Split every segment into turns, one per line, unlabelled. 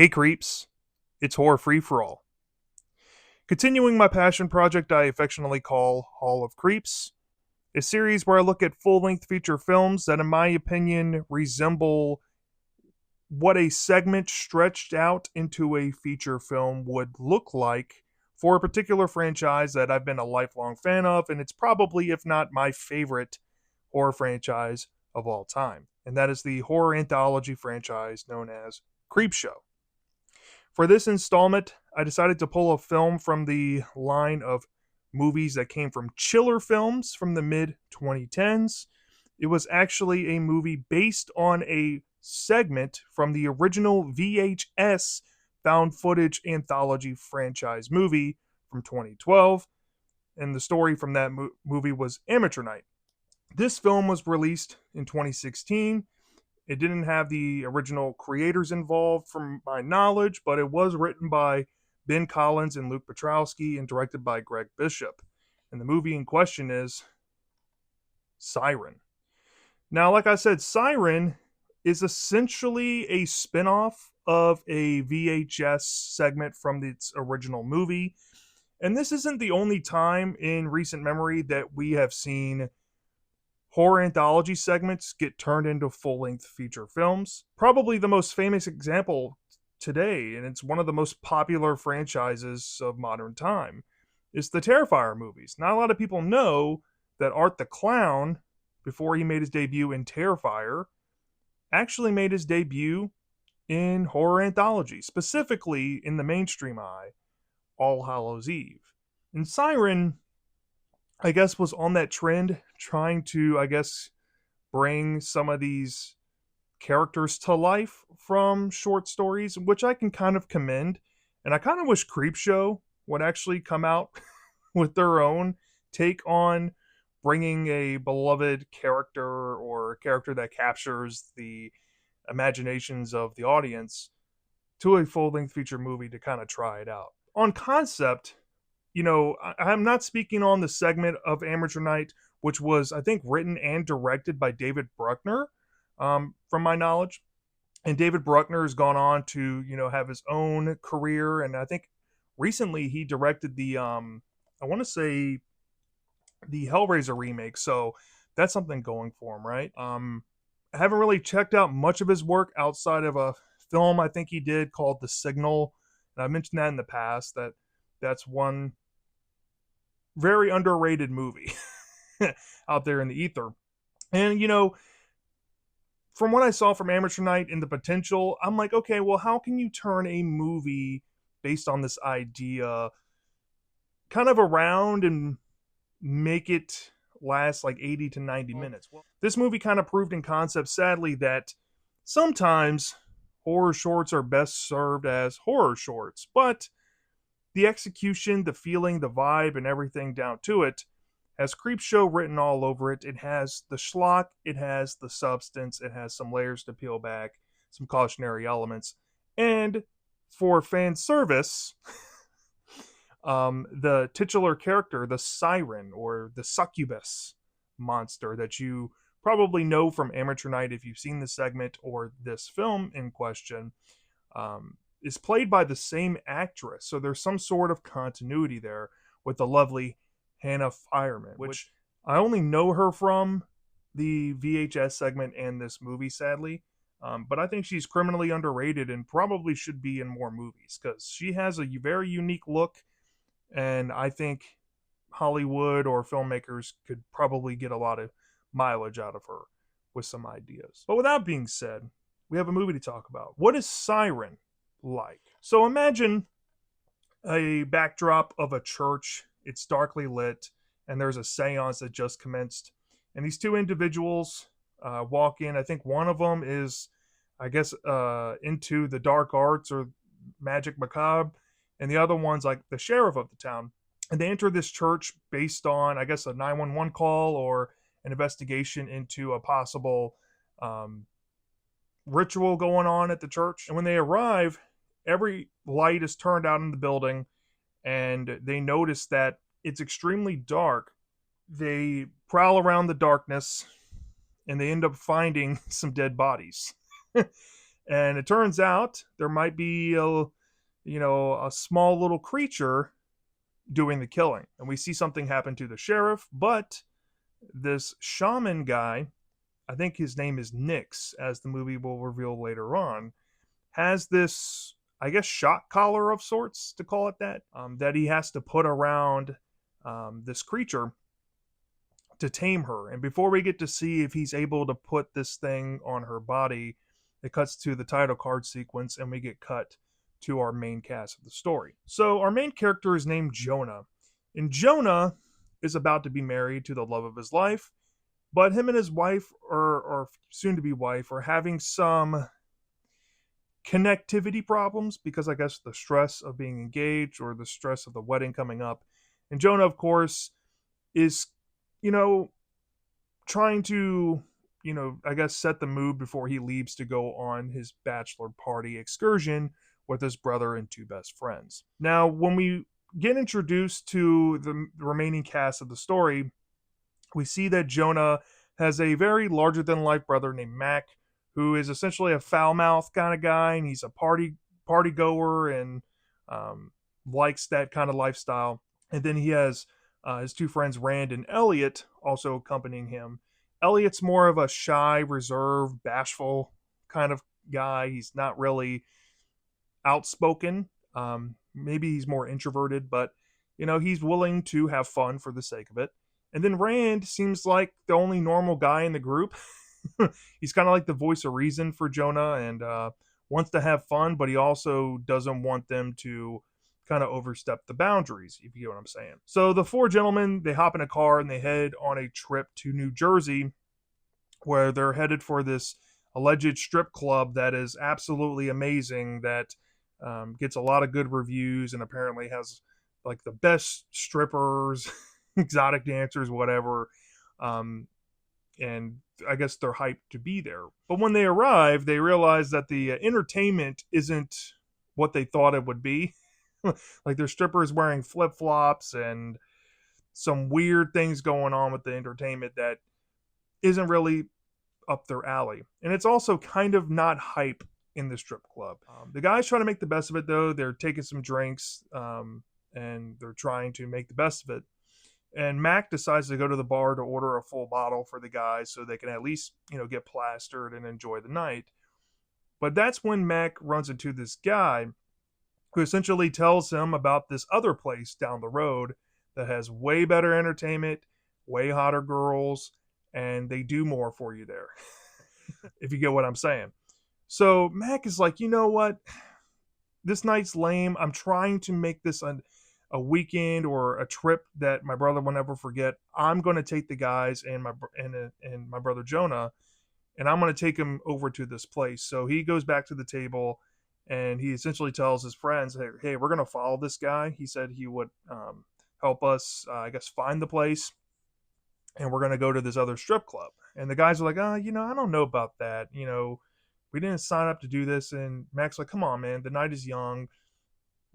Hey creeps, it's Horror Free for All. Continuing my passion project I affectionately call Hall of Creeps, a series where I look at full length feature films that, in my opinion, resemble what a segment stretched out into a feature film would look like for a particular franchise that I've been a lifelong fan of, and it's probably, if not my favorite, horror franchise of all time. And that is the horror anthology franchise known as Creepshow. For this installment, I decided to pull a film from the line of movies that came from Chiller Films from the mid 2010s. It was actually a movie based on a segment from the original VHS found footage anthology franchise movie from 2012, and the story from that movie was Amateur Night. This film was released in 2016. It didn't have the original creators involved, from my knowledge, but it was written by Ben Collins and Luke Petrowski and directed by Greg Bishop. And the movie in question is SiREN. Now, like I said, SiREN is essentially a spin-off of a VHS segment from its original movie. And this isn't the only time in recent memory that we have seen horror anthology segments get turned into full-length feature films. Probably the most famous example today, and it's one of the most popular franchises of modern time, is the Terrifier movies. Not a lot of people know that Art the Clown, before he made his debut in Terrifier, actually made his debut in horror anthology, specifically in the mainstream eye, All Hallows Eve. And SiREN, I guess, was on that trend, trying to, bring some of these characters to life from short stories, which I can kind of commend. And I kind of wish Creepshow would actually come out with their own take on bringing a beloved character or a character that captures the imaginations of the audience to a full length feature movie to kind of try it out. On concept, I'm not speaking on the segment of Amateur Night, which was, I think, written and directed by David Bruckner, from my knowledge. And David Bruckner has gone on to, have his own career. And I think recently he directed I want to say, the Hellraiser remake. So that's something going for him, right? I haven't really checked out much of his work outside of a film I think he did called The Signal. And I mentioned that in the past, that's one very underrated movie out there in the ether. And, from what I saw from Amateur Night and the potential, I'm like, okay, well, how can you turn a movie based on this idea kind of around and make it last like 80 to 90 minutes? Well, this movie kind of proved in concept, sadly, that sometimes horror shorts are best served as horror shorts, but the execution, the feeling, the vibe, and everything down to it has Creepshow written all over it. It has the schlock, it has the substance, it has some layers to peel back, some cautionary elements, and for fan service, the titular character, the SiREN or the succubus monster that you probably know from Amateur Night if you've seen the segment or this film in question, is played by the same actress. So there's some sort of continuity there with the lovely Hannah Fireman, which I only know her from the VHS segment and this movie, sadly. But I think she's criminally underrated and probably should be in more movies because she has a very unique look. And I think Hollywood or filmmakers could probably get a lot of mileage out of her with some ideas. But with that being said, we have a movie to talk about. What is SiREN like? So imagine a backdrop of a church. It's darkly lit, and there's a seance that just commenced. And these two individuals walk in. I think one of them is, into the dark arts or magic macabre, and the other one's like the sheriff of the town. And they enter this church based on, I guess, a 911 call or an investigation into a possible ritual going on at the church. And when they arrive, every light is turned out in the building, and they notice that it's extremely dark. They prowl around the darkness, and they end up finding some dead bodies. And it turns out there might be a small little creature doing the killing. And we see something happen to the sheriff, but this shaman guy, I think his name is Nix, as the movie will reveal later on, has this, I guess, shock collar of sorts, to call it that he has to put around this creature to tame her. And before we get to see if he's able to put this thing on her body, it cuts to the title card sequence and we get cut to our main cast of the story. So our main character is named Jonah. And Jonah is about to be married to the love of his life, but him and his wife, or soon to be wife, are having some connectivity problems because I guess the stress of being engaged or the stress of the wedding coming up. And Jonah, of course, is, you know, trying to, I guess set the mood before he leaves to go on his bachelor party excursion with his brother and two best friends. Now, when we get introduced to the remaining cast of the story, we see that Jonah has a very larger than life brother named Mac, who is essentially a foul mouth kind of guy, and he's a party goer and likes that kind of lifestyle. And then he has his two friends Rand and Elliot also accompanying him. Elliot's more of a shy, reserved, bashful kind of guy. He's not really outspoken. Maybe he's more introverted, but he's willing to have fun for the sake of it. And then Rand seems like the only normal guy in the group. He's kind of like the voice of reason for Jonah and wants to have fun, but he also doesn't want them to kind of overstep the boundaries, if you get what I'm saying. So the four gentlemen, they hop in a car and they head on a trip to New Jersey, where they're headed for this alleged strip club that is absolutely amazing, that gets a lot of good reviews and apparently has like the best strippers, exotic dancers, whatever. And I guess they're hyped to be there. But when they arrive, they realize that the entertainment isn't what they thought it would be. Like there's strippers wearing flip flops and some weird things going on with the entertainment that isn't really up their alley. And it's also kind of not hype in the strip club. The guys trying to make the best of it, though. They're taking some drinks and they're trying to make the best of it. And Mac decides to go to the bar to order a full bottle for the guys so they can at least, get plastered and enjoy the night. But that's when Mac runs into this guy who essentially tells him about this other place down the road that has way better entertainment, way hotter girls, and they do more for you there, if you get what I'm saying. So Mac is like, you know what? This night's lame. I'm trying to make this a weekend or a trip that my brother will never forget. I'm going to take the guys and my brother Jonah, and I'm going to take him over to this place. So he goes back to the table, and he essentially tells his friends, "Hey, we're going to follow this guy. He said he would help us, I guess, find the place, and we're going to go to this other strip club." And the guys are like, I don't know about that. We didn't sign up to do this. And Mac's like, come on, man. The night is young.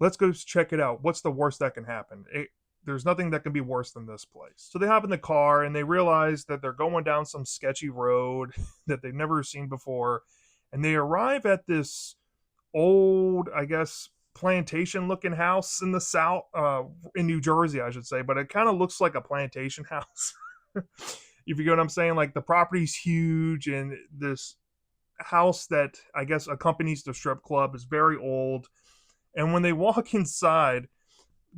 Let's go check it out. What's the worst that can happen? There's nothing that can be worse than this place. So they hop in the car and they realize that they're going down some sketchy road that they've never seen before. And they arrive at this old, I guess, plantation looking house in the south, in New Jersey, I should say. But it kind of looks like a plantation house. If you get what I'm saying, like the property's huge and this house that I guess accompanies the strip club is very old. And when they walk inside,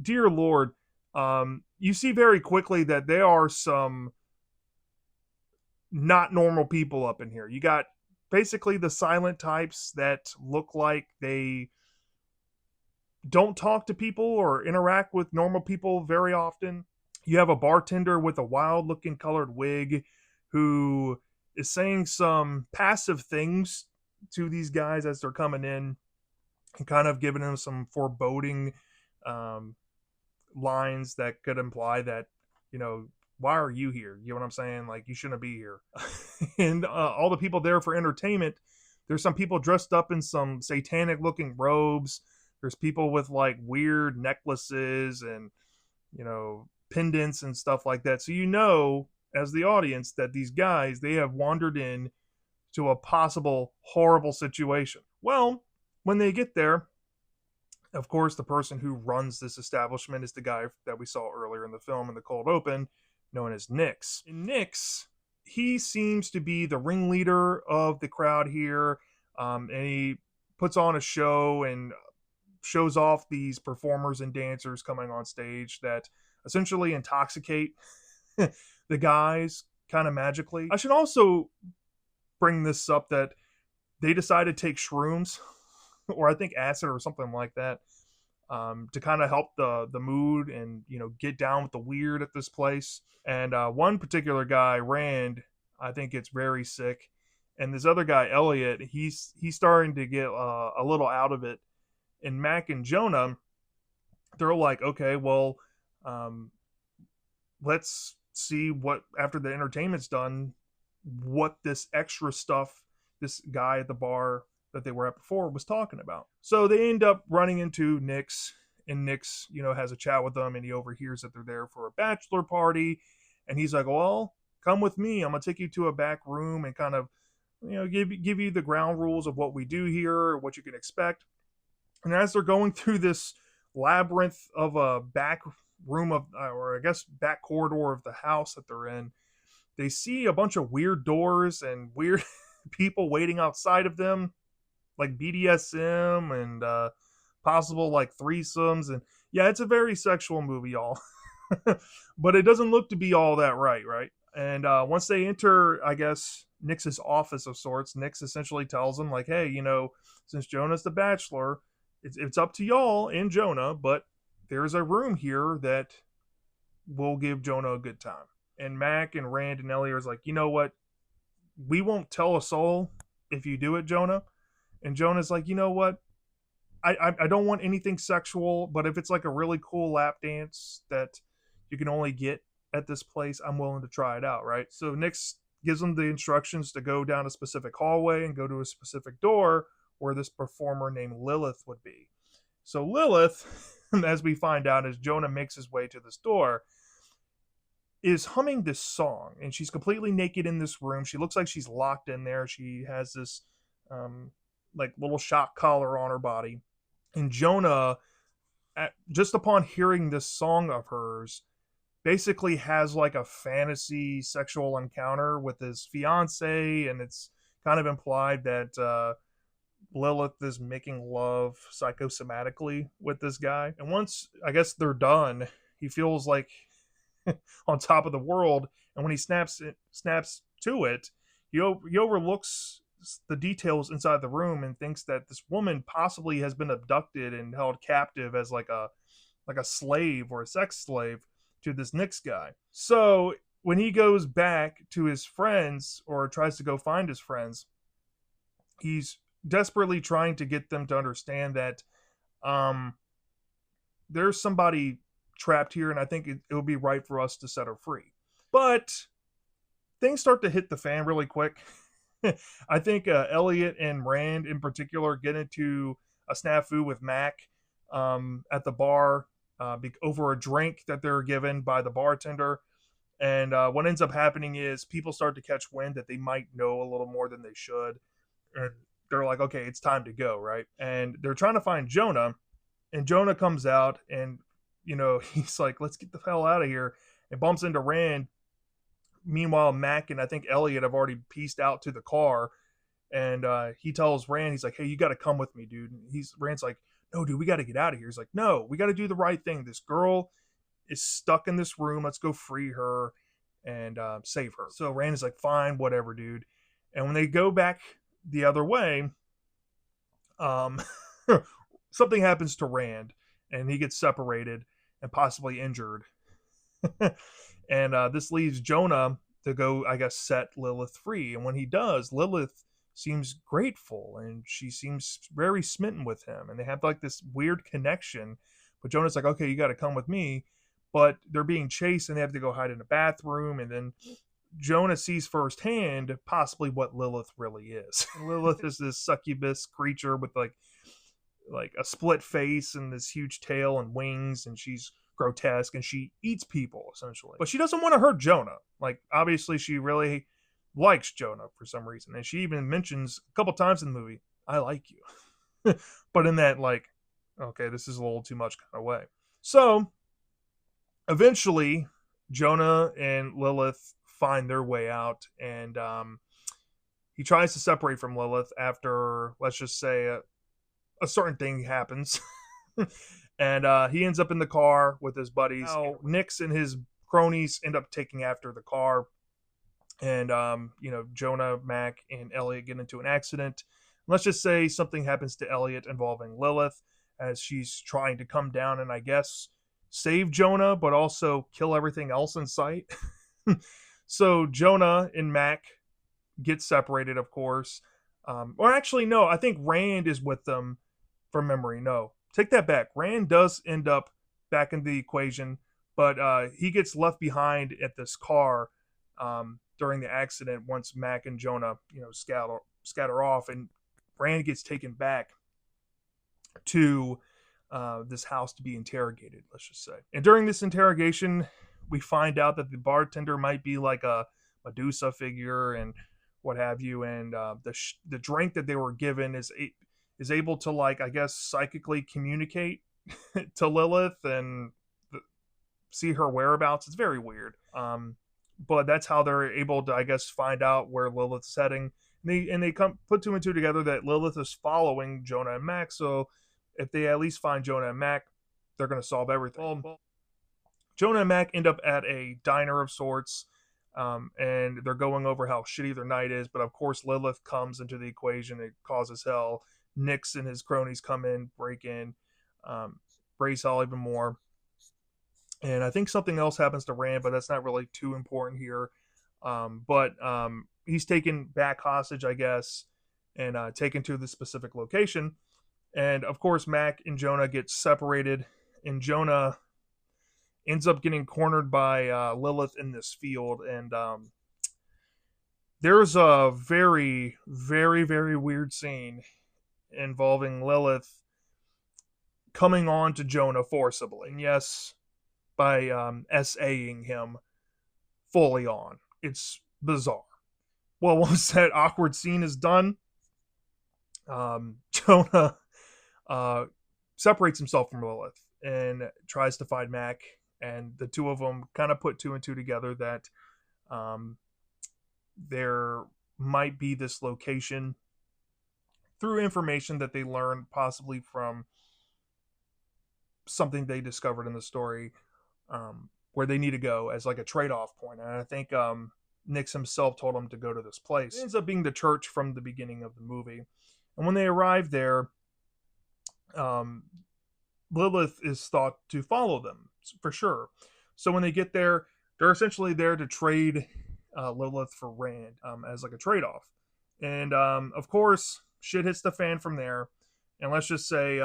dear Lord, you see very quickly that there are some not normal people up in here. You got basically the silent types that look like they don't talk to people or interact with normal people very often. You have a bartender with a wild looking colored wig who is saying some passive things to these guys as they're coming in and kind of giving them some foreboding lines that could imply that, why are you here? You know what I'm saying? Like, you shouldn't be here. And all the people there for entertainment, there's some people dressed up in some satanic looking robes. There's people with like weird necklaces and, pendants and stuff like that. So, as the audience, that these guys, they have wandered in to a possible horrible situation. Well, when they get there, of course, the person who runs this establishment is the guy that we saw earlier in the film in the cold open, known as Nix. And Nix, he seems to be the ringleader of the crowd here, and he puts on a show and shows off these performers and dancers coming on stage that essentially intoxicate the guys kind of magically. I should also bring this up that they decided to take shrooms, or I think acid or something like that, to kind of help the mood and get down with the weird at this place. And one particular guy, Rand, I think gets very sick, and this other guy, Elliot, he's starting to get a little out of it. And Mac and Jonah, they're like, okay, well, um, let's see what after the entertainment's done, what this extra stuff this guy at the bar that they were at before was talking about. So they end up running into Nix, and Nix, has a chat with them, and he overhears that they're there for a bachelor party, and he's like, well, come with me. I'm gonna take you to a back room and kind of, give you the ground rules of what we do here, what you can expect. And as they're going through this labyrinth of a back room of, or I guess back corridor of the house that they're in, they see a bunch of weird doors and weird people waiting outside of them, like BDSM and possible like threesomes. And yeah, it's a very sexual movie, y'all. But it doesn't look to be all that right? And once they enter, I guess, Nix's office of sorts, Nix essentially tells them, like, hey, since Jonah's the bachelor, it's up to y'all and Jonah, but there's a room here that will give Jonah a good time. And Mac and Rand and Ellie are like, you know what? We won't tell a soul if you do it, Jonah. And Jonah's like, you know what? I don't want anything sexual, but if it's like a really cool lap dance that you can only get at this place, I'm willing to try it out, right? So Nix gives them the instructions to go down a specific hallway and go to a specific door where this performer named Lilith would be. So Lilith, as we find out, as Jonah makes his way to this door, is humming this song, and she's completely naked in this room. She looks like she's locked in there. She has this like little shock collar on her body. And Jonah, just upon hearing this song of hers, basically has like a fantasy sexual encounter with his fiance, and it's kind of implied that Lilith is making love psychosomatically with this guy. And once, I guess, they're done, he feels like on top of the world. And when he snaps to it, he overlooks the details inside the room and thinks that this woman possibly has been abducted and held captive as like a slave or a sex slave to this Nix guy. So when he goes back to his friends, or tries to go find his friends, he's desperately trying to get them to understand that there's somebody trapped here, and I think it would be right for us to set her free. But things start to hit the fan really quick. I think Elliot and Rand in particular get into a snafu with Mac at the bar over a drink that they're given by the bartender. And what ends up happening is people start to catch wind that they might know a little more than they should. And they're like, okay, it's time to go, right? And they're trying to find Jonah. And Jonah comes out and, he's like, let's get the hell out of here. And bumps into Rand. Meanwhile, Mac and I think Elliot have already pieced out to the car. And he tells Rand, he's like, hey, you got to come with me, dude. And Rand's like, no, dude, we got to get out of here. He's like, no, we got to do the right thing. This girl is stuck in this room. Let's go free her and save her. So Rand is like, fine, whatever, dude. And when they go back the other way, something happens to Rand, and he gets separated and possibly injured. And this leaves Jonah to go, I guess, set Lilith free. And when he does, Lilith seems grateful, and she seems very smitten with him. And they have like this weird connection. But Jonah's like, okay, you got to come with me. But they're being chased, and they have to go hide in a bathroom. And then Jonah sees firsthand possibly what Lilith really is. Lilith is this succubus creature with like a split face and this huge tail and wings, and she's grotesque, and she eats people essentially. But she doesn't want to hurt Jonah. Like, obviously she really likes Jonah for some reason, and she even mentions a couple times in the movie, I like you. But in that, like, okay, this is a little too much kind of way. So eventually, Jonah and Lilith find their way out, and he tries to separate from Lilith after, let's just say, a certain thing happens. And he ends up in the car with his buddies. Now, Nix and his cronies end up taking after the car, and Jonah, Mac, and Elliot get into an accident. Let's just say something happens to Elliot involving Lilith as she's trying to come down and, I guess, save Jonah, but also kill everything else in sight. So Jonah and Mac get separated, of course. Or actually, no, I think Rand is with them from memory. No, take that back. Rand does end up back in the equation, but he gets left behind at this car during the accident once Mac and Jonah, scatter off, and Rand gets taken back to this house to be interrogated, let's just say. And during this interrogation, we find out that the bartender might be like a Medusa figure and what have you, and the drink that they were given is able to, like, I guess, psychically communicate to Lilith and see her whereabouts. It's very weird. But that's how they're able to, I guess, find out where Lilith's heading. And they come put two and two together that Lilith is following Jonah and Mac. So if they at least find Jonah and Mac, they're going to solve everything. Jonah and Mac end up at a diner of sorts, and they're going over how shitty their night is. But of course, Lilith comes into the equation. It causes hell. Nix and his cronies come in, break in, raise hell even more. And I think something else happens to Rand, but that's not really too important here. But he's taken back hostage, I guess, and taken to the specific location. And of course, Mac and Jonah get separated, and Jonah ends up getting cornered by Lilith in this field. And there's a very, very, very weird scene involving Lilith coming on to Jonah forcibly. And yes, by SAing him fully on. It's bizarre. Well, once that awkward scene is done, Jonah separates himself from Lilith and tries to find Mac, and the two of them kind of put two and two together that there might be this location through information that they learned possibly from something they discovered in the story, where they need to go as like a trade-off point. And I think Nix himself told them to go to this place. It ends up being the church from the beginning of the movie. And when they arrive there, Lilith is thought to follow them for sure. So when they get there, they're essentially there to trade Lilith for Rand as like a trade-off. And of course, shit hits the fan from there. And let's just say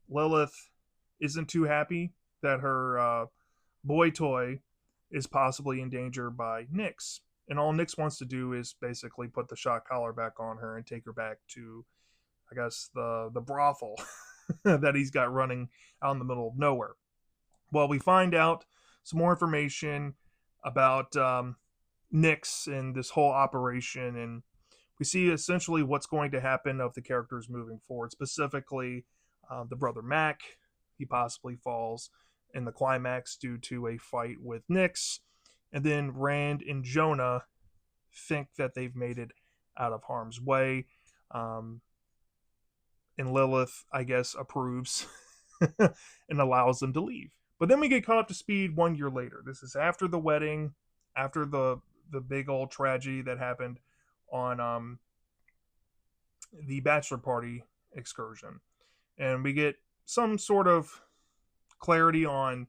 Lilith isn't too happy that her boy toy is possibly in danger by Nix. And all Nix wants to do is basically put the shock collar back on her and take her back to, I guess, the brothel that he's got running out in the middle of nowhere. Well, we find out some more information about Nix and this whole operation, and we see essentially what's going to happen of the characters moving forward. Specifically, the brother Mac, he possibly falls in the climax due to a fight with Nix, and then Rand and Jonah think that they've made it out of harm's way, and Lilith, I guess, approves and allows them to leave. But then we get caught up to speed 1 year later. This is after the wedding, after the big old tragedy that happened on the bachelor party excursion, and we get some sort of clarity on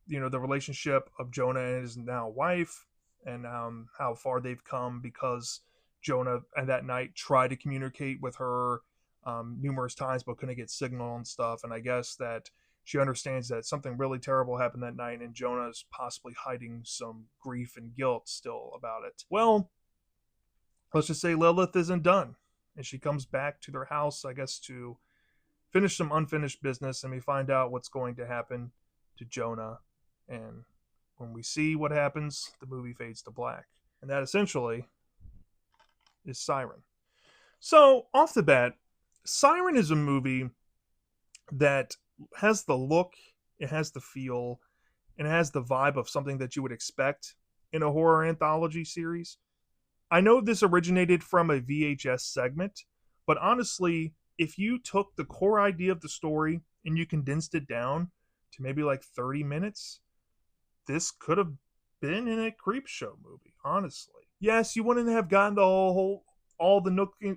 the relationship of Jonah and his now wife, and how far they've come, because Jonah at that night tried to communicate with her numerous times but couldn't get signal and stuff, and I guess that she understands that something really terrible happened that night, and Jonah is possibly hiding some grief and guilt still about it. Well, let's just say Lilith isn't done, and she comes back to their house, I guess, to finish some unfinished business, and we find out what's going to happen to Jonah. And when we see what happens, the movie fades to black. And that essentially is SiREN. So, off the bat, SiREN is a movie that has the look, it has the feel, and it has the vibe of something that you would expect in a horror anthology series. I know this originated from a VHS segment, but honestly, if you took the core idea of the story and you condensed it down to maybe like 30 minutes, this could have been in a creep show movie, honestly. Yes, you wouldn't have gotten the whole all the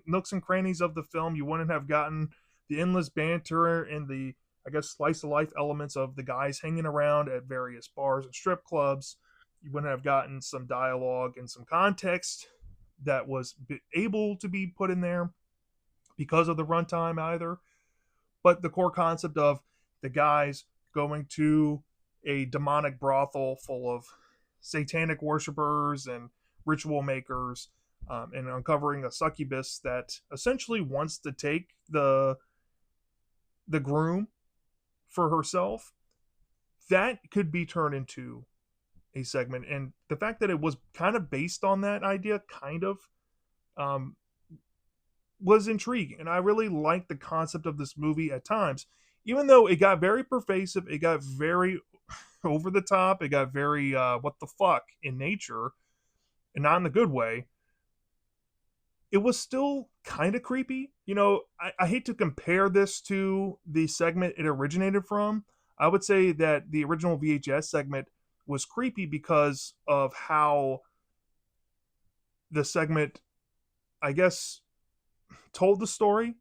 nooks and crannies of the film. You wouldn't have gotten the endless banter and the, I guess, slice of life elements of the guys hanging around at various bars and strip clubs. You wouldn't have gotten some dialogue and some context that was able to be put in there because of the runtime either. But the core concept of the guys going to a demonic brothel full of satanic worshippers and ritual makers, and uncovering a succubus that essentially wants to take the groom for herself, that could be turned into a segment. And the fact that it was kind of based on that idea, um, was intriguing. And I really liked the concept of this movie at times, even though it got very pervasive, it got very over the top, it got very what the fuck in nature, and not in the good way. It was still kind of creepy. I hate to compare this to the segment it originated from. I would say that the original VHS segment was creepy because of how the segment, I guess, told the story.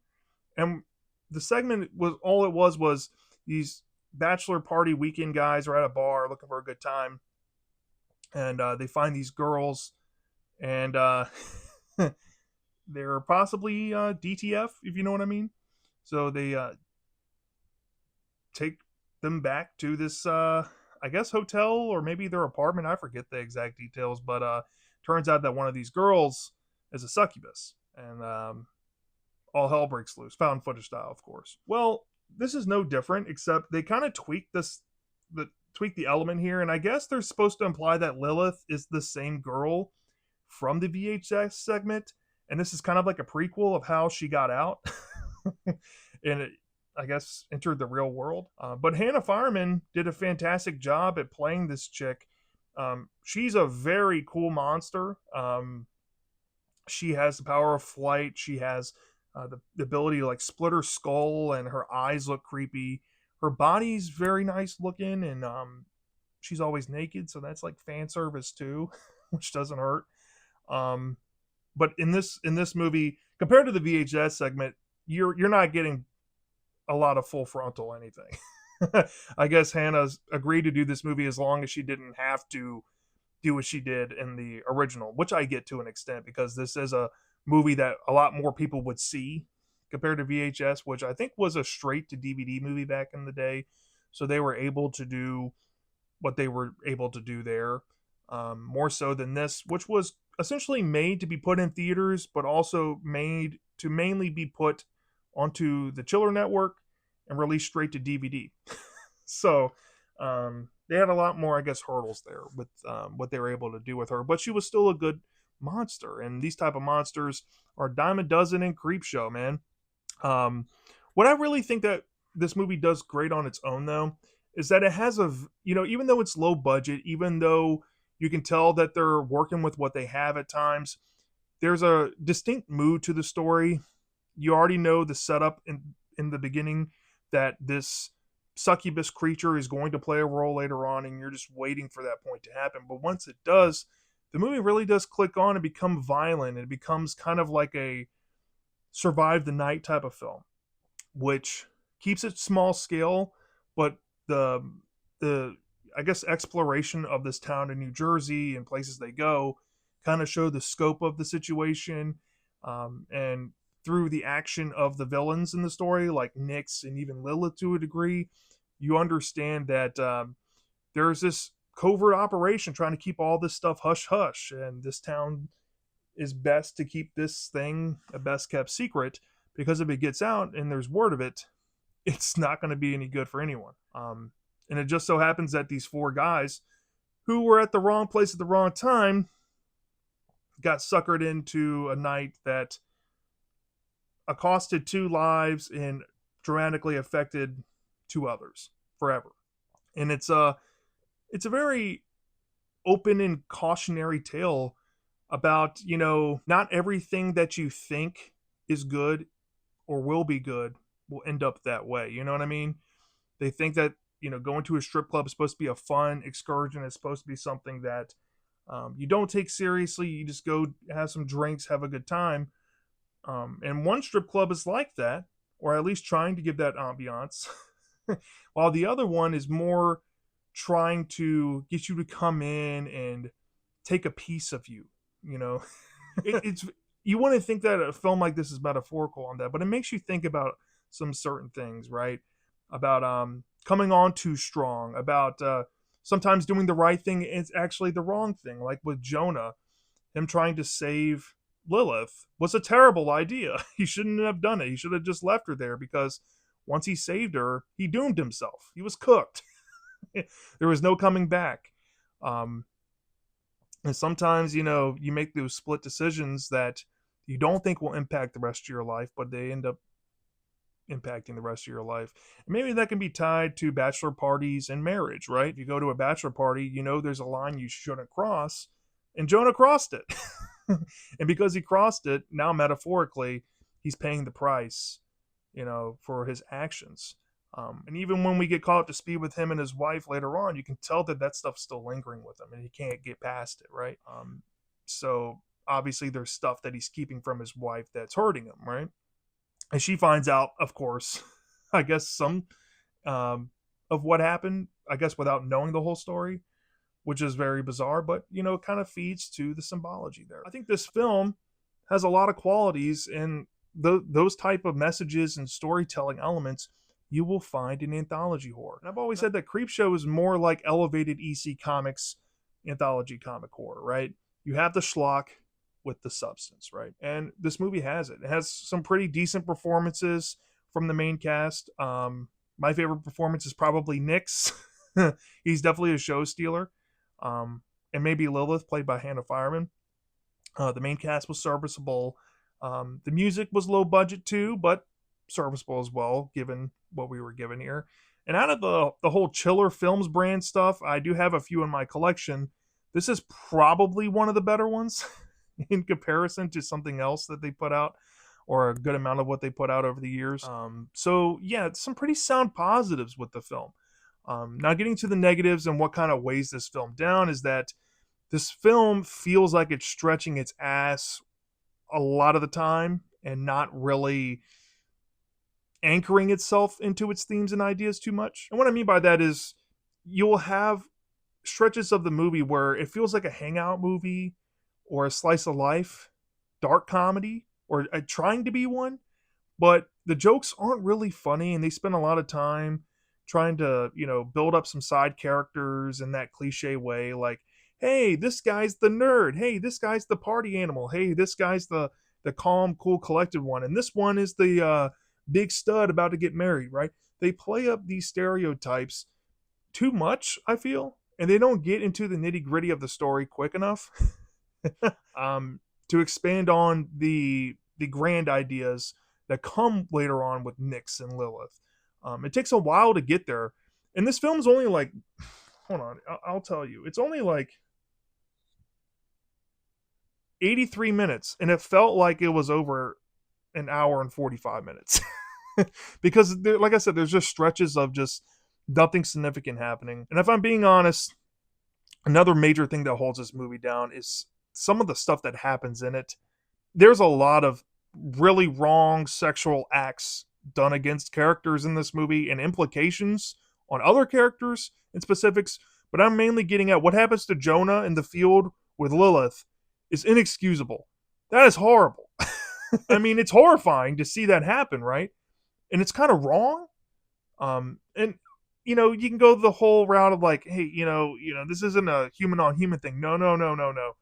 And the segment was all it was these bachelor party weekend guys are at a bar looking for a good time, and they find these girls, and they're possibly DTF, if you know what I mean. So they take them back to this, I guess, hotel or maybe their apartment. I forget the exact details, but turns out that one of these girls is a succubus, and all hell breaks loose. Found footage style, of course. Well, this is no different, except they kind of tweak the element here, and I guess they're supposed to imply that Lilith is the same girl from the VHS segment, and this is kind of like a prequel of how she got out, and it, I guess, entered the real world. But Hannah Fireman did a fantastic job at playing this chick. She's a very cool monster. She has the power of flight. She has the ability to like split her skull, and her eyes look creepy. Her body's very nice looking, and she's always naked, so that's like fan service too, which doesn't hurt. Um, but in this movie, compared to the VHS segment, you're not getting a lot of full frontal anything. I guess Hannah's agreed to do this movie as long as she didn't have to do what she did in the original, which I get to an extent because this is a movie that a lot more people would see compared to VHS, which I think was a straight to DVD movie back in the day. So they were able to do what they were able to do there, more so than this, which was essentially made to be put in theaters, but also made to mainly be put onto the Chiller Network and released straight to DVD. So they had a lot more, I guess, hurdles there with what they were able to do with her, but she was still a good monster. And these type of monsters are a dime a dozen in Creepshow, man. Um, what I really think that this movie does great on its own, though, is that it has even though it's low budget, even though you can tell that they're working with what they have at times, there's a distinct mood to the story. You already know the setup in the beginning that this succubus creature is going to play a role later on, and you're just waiting for that point to happen. But once it does, the movie really does click on and become violent, and it becomes kind of like a survive the night type of film, which keeps it small scale, but the the I guess exploration of this town in New Jersey and places they go kind of show the scope of the situation, and through the action of the villains in the story, like Nyx and even Lilith to a degree, you understand that there's this covert operation trying to keep all this stuff hush hush, and this town is best to keep this thing a best kept secret because if it gets out and there's word of it, it's not going to be any good for anyone. And it just so happens that these four guys who were at the wrong place at the wrong time got suckered into a night that accosted 2 lives and dramatically affected 2 others forever. And it's a very open and cautionary tale about, not everything that you think is good or will be good will end up that way. You know what I mean? They think that, going to a strip club is supposed to be a fun excursion. It's supposed to be something that you don't take seriously. You just go have some drinks, have a good time. And one strip club is like that, or at least trying to give that ambiance, while the other one is more trying to get you to come in and take a piece of you. You know, it's you want to think that a film like this is metaphorical on that, but it makes you think about some certain things, right? About coming on too strong, about sometimes doing the right thing is actually the wrong thing, like with Jonah. Him trying to save Lilith was a terrible idea. He shouldn't have done it. He should have just left her there, because once he saved her, he doomed himself. He was cooked. There was no coming back. Um, and sometimes, you make those split decisions that you don't think will impact the rest of your life, but they end up impacting the rest of your life. And maybe that can be tied to bachelor parties and marriage, right? If you go to a bachelor party, there's a line you shouldn't cross, and Jonah crossed it. And because he crossed it, now metaphorically, he's paying the price, for his actions. And even when we get caught up to speed with him and his wife later on, you can tell that stuff's still lingering with him, and he can't get past it, right? So obviously there's stuff that he's keeping from his wife that's hurting him, right? And she finds out, of course, I guess some of what happened, I guess without knowing the whole story, which is very bizarre, but it kind of feeds to the symbology there. I think this film has a lot of qualities, and those type of messages and storytelling elements you will find in anthology horror. And I've always said that Creepshow is more like elevated EC Comics anthology comic horror, right? You have the schlock with the substance, right? And this movie has it. It has some pretty decent performances from the main cast. My favorite performance is probably Nick's. He's definitely a show stealer. And maybe Lilith, played by Hannah Fireman. The main cast was serviceable. The music was low budget too, but serviceable as well, given what we were given here. And out of the whole Chiller Films brand stuff, I do have a few in my collection. This is probably one of the better ones in comparison to something else that they put out, or a good amount of what they put out over the years. So yeah, some pretty sound positives with the film. Now getting to the negatives and what kind of weighs this film down is that this film feels like it's stretching its ass a lot of the time and not really anchoring itself into its themes and ideas too much. And what I mean by that is you'll have stretches of the movie where it feels like a hangout movie or a slice of life, dark comedy, or trying to be one, but the jokes aren't really funny, and they spend a lot of time trying to, build up some side characters in that cliche way, like, hey, this guy's the nerd, hey, this guy's the party animal, hey, this guy's the calm, cool, collected one, and this one is the big stud about to get married, right? They play up these stereotypes too much, I feel, and they don't get into the nitty gritty of the story quick enough to expand on the grand ideas that come later on with Nyx and Lilith. It takes a while to get there, and this film is only like, hold on, I'll tell you, it's only like 83 minutes, and it felt like it was over an hour and 45 minutes. Because like I said, there's just stretches of just nothing significant happening. And if I'm being honest, another major thing that holds this movie down is some of the stuff that happens in it. There's a lot of really wrong sexual acts done against characters in this movie, and implications on other characters and specifics, but I'm mainly getting at what happens to Jonah in the field with Lilith is inexcusable. That is horrible. I mean, it's horrifying to see that happen, right? And it's kind of wrong. And you can go the whole route of like, hey, this isn't a human on human thing. No.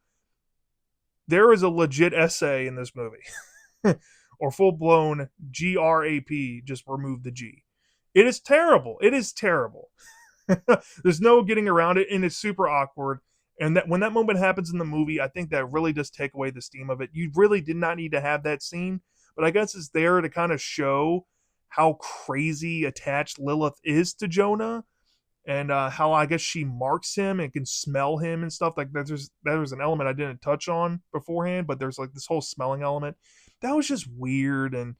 There is a legit essay in this movie. Or full-blown GRAP, just remove the G. It is terrible. It is terrible. There's no getting around it, and it's super awkward. And that when that moment happens in the movie, I think that really does take away the steam of it. You really did not need to have that scene, but I guess it's there to kind of show how crazy attached Lilith is to Jonah, and how I guess she marks him and can smell him and stuff like that. There's an element I didn't touch on beforehand, but there's like this whole smelling element that was just weird. And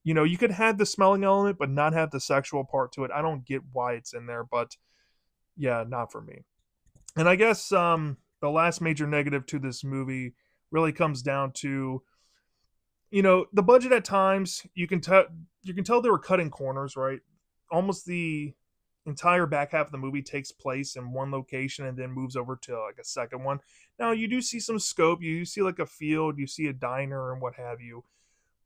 you could have the smelling element but not have the sexual part to it. I don't get why it's in there, but yeah, not for me. And I guess the last major negative to this movie really comes down to the budget. At times you can tell they were cutting corners, right? Almost the entire back half of the movie takes place in one location and then moves over to like a second one. Now you do see some scope, you see like a field, you see a diner and what have you,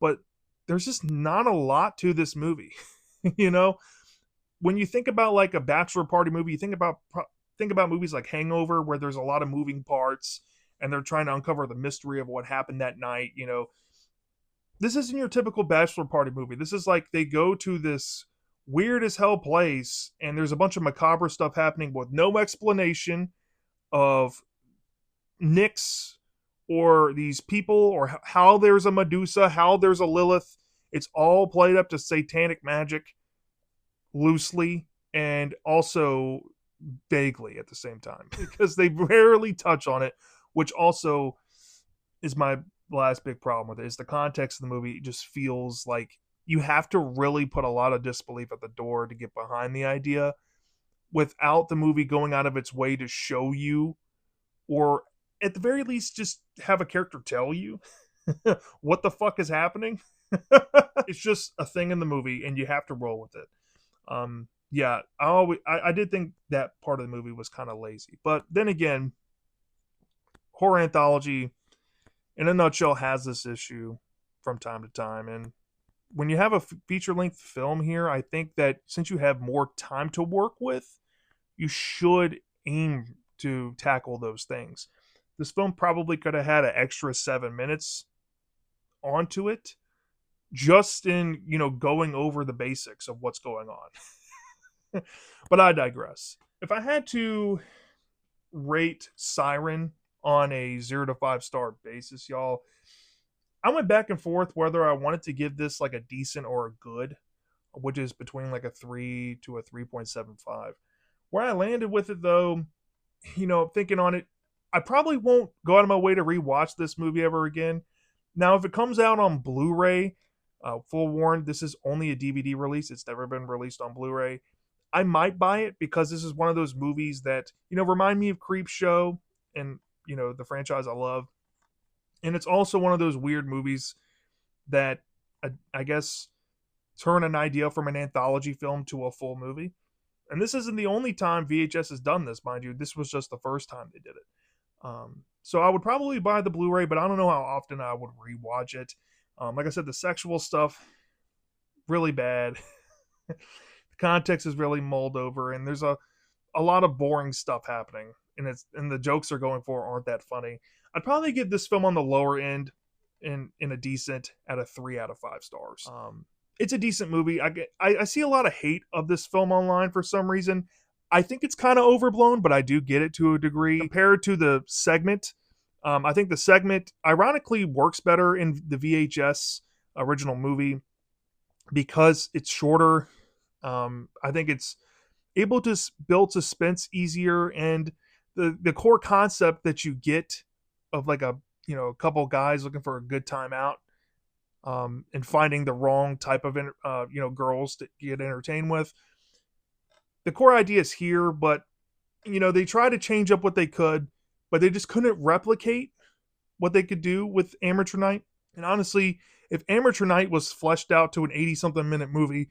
but there's just not a lot to this movie. you know, when you think about like a bachelor party movie, you think about movies like Hangover, where there's a lot of moving parts and they're trying to uncover the mystery of what happened that night. This isn't your typical bachelor party movie. This is like they go to this weird as hell place and there's a bunch of macabre stuff happening with no explanation of Nyx or these people or how there's a Medusa, how there's a Lilith. It's all played up to satanic magic loosely and also vaguely at the same time because they rarely touch on it, which also is my last big problem with it. Is the context of the movie just feels like you have to really put a lot of disbelief at the door to get behind the idea without the movie going out of its way to show you, or at the very least just have a character tell you what the fuck is happening. It's just a thing in the movie and you have to roll with it. Yeah, I did think that part of the movie was kind of lazy, but then again, horror anthology in a nutshell has this issue from time to time. And when you have a feature length film here, I think that since you have more time to work with, you should aim to tackle those things. This film probably could have had an extra 7 minutes onto it, just in going over the basics of what's going on. But I digress. If I had to rate SiREN on a 0 to 5 star basis, y'all, I went back and forth whether I wanted to give this like a decent or a good, which is between like a 3 to a 3.75. Where I landed with it, though, thinking on it, I probably won't go out of my way to rewatch this movie ever again. Now, if it comes out on Blu-ray, full warn, this is only a DVD release. It's never been released on Blu-ray. I might buy it because this is one of those movies that, remind me of Creepshow and, the franchise I love. And it's also one of those weird movies that I guess turn an idea from an anthology film to a full movie. And this isn't the only time VHS has done this, mind you. This was just the first time they did it. So I would probably buy the Blu-ray, but I don't know how often I would rewatch it. Like I said, the sexual stuff, really bad. The context is really mulled over, and there's a lot of boring stuff happening, and the jokes they're going for aren't that funny. I'd probably give this film on the lower end in a decent at a 3 out of 5 stars. It's a decent movie. I see a lot of hate of this film online for some reason. I think it's kind of overblown, but I do get it to a degree. Compared to the segment, I think the segment ironically works better in the VHS original movie because it's shorter. I think it's able to build suspense easier, and the core concept that you get of like a couple guys looking for a good time out, and finding the wrong type of girls to get entertained with. The core idea is here, but they try to change up what they could, but they just couldn't replicate what they could do with Amateur Night. And honestly, if Amateur Night was fleshed out to an 80-something minute movie,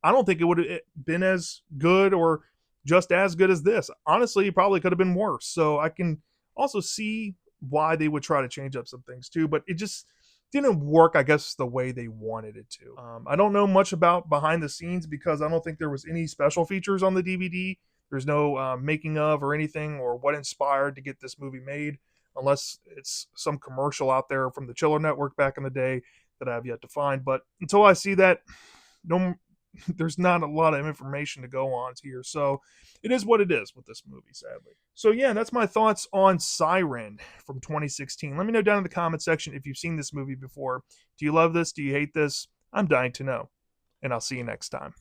I don't think it would have been as good or just as good as this. Honestly, it probably could have been worse. So I can also see why they would try to change up some things too, but it just didn't work, I guess, the way they wanted it to. I don't know much about behind the scenes because I don't think there was any special features on the DVD. There's no making of or anything or what inspired to get this movie made, unless it's some commercial out there from the Chiller Network back in the day that I have yet to find. But until I see that, no there's not a lot of information to go on here. So it is what it is with this movie, sadly. So yeah, that's my thoughts on SiREN from 2016. Let me know down in the comment section if you've seen this movie before. Do you love this? Do you hate this? I'm dying to know. And I'll see you next time.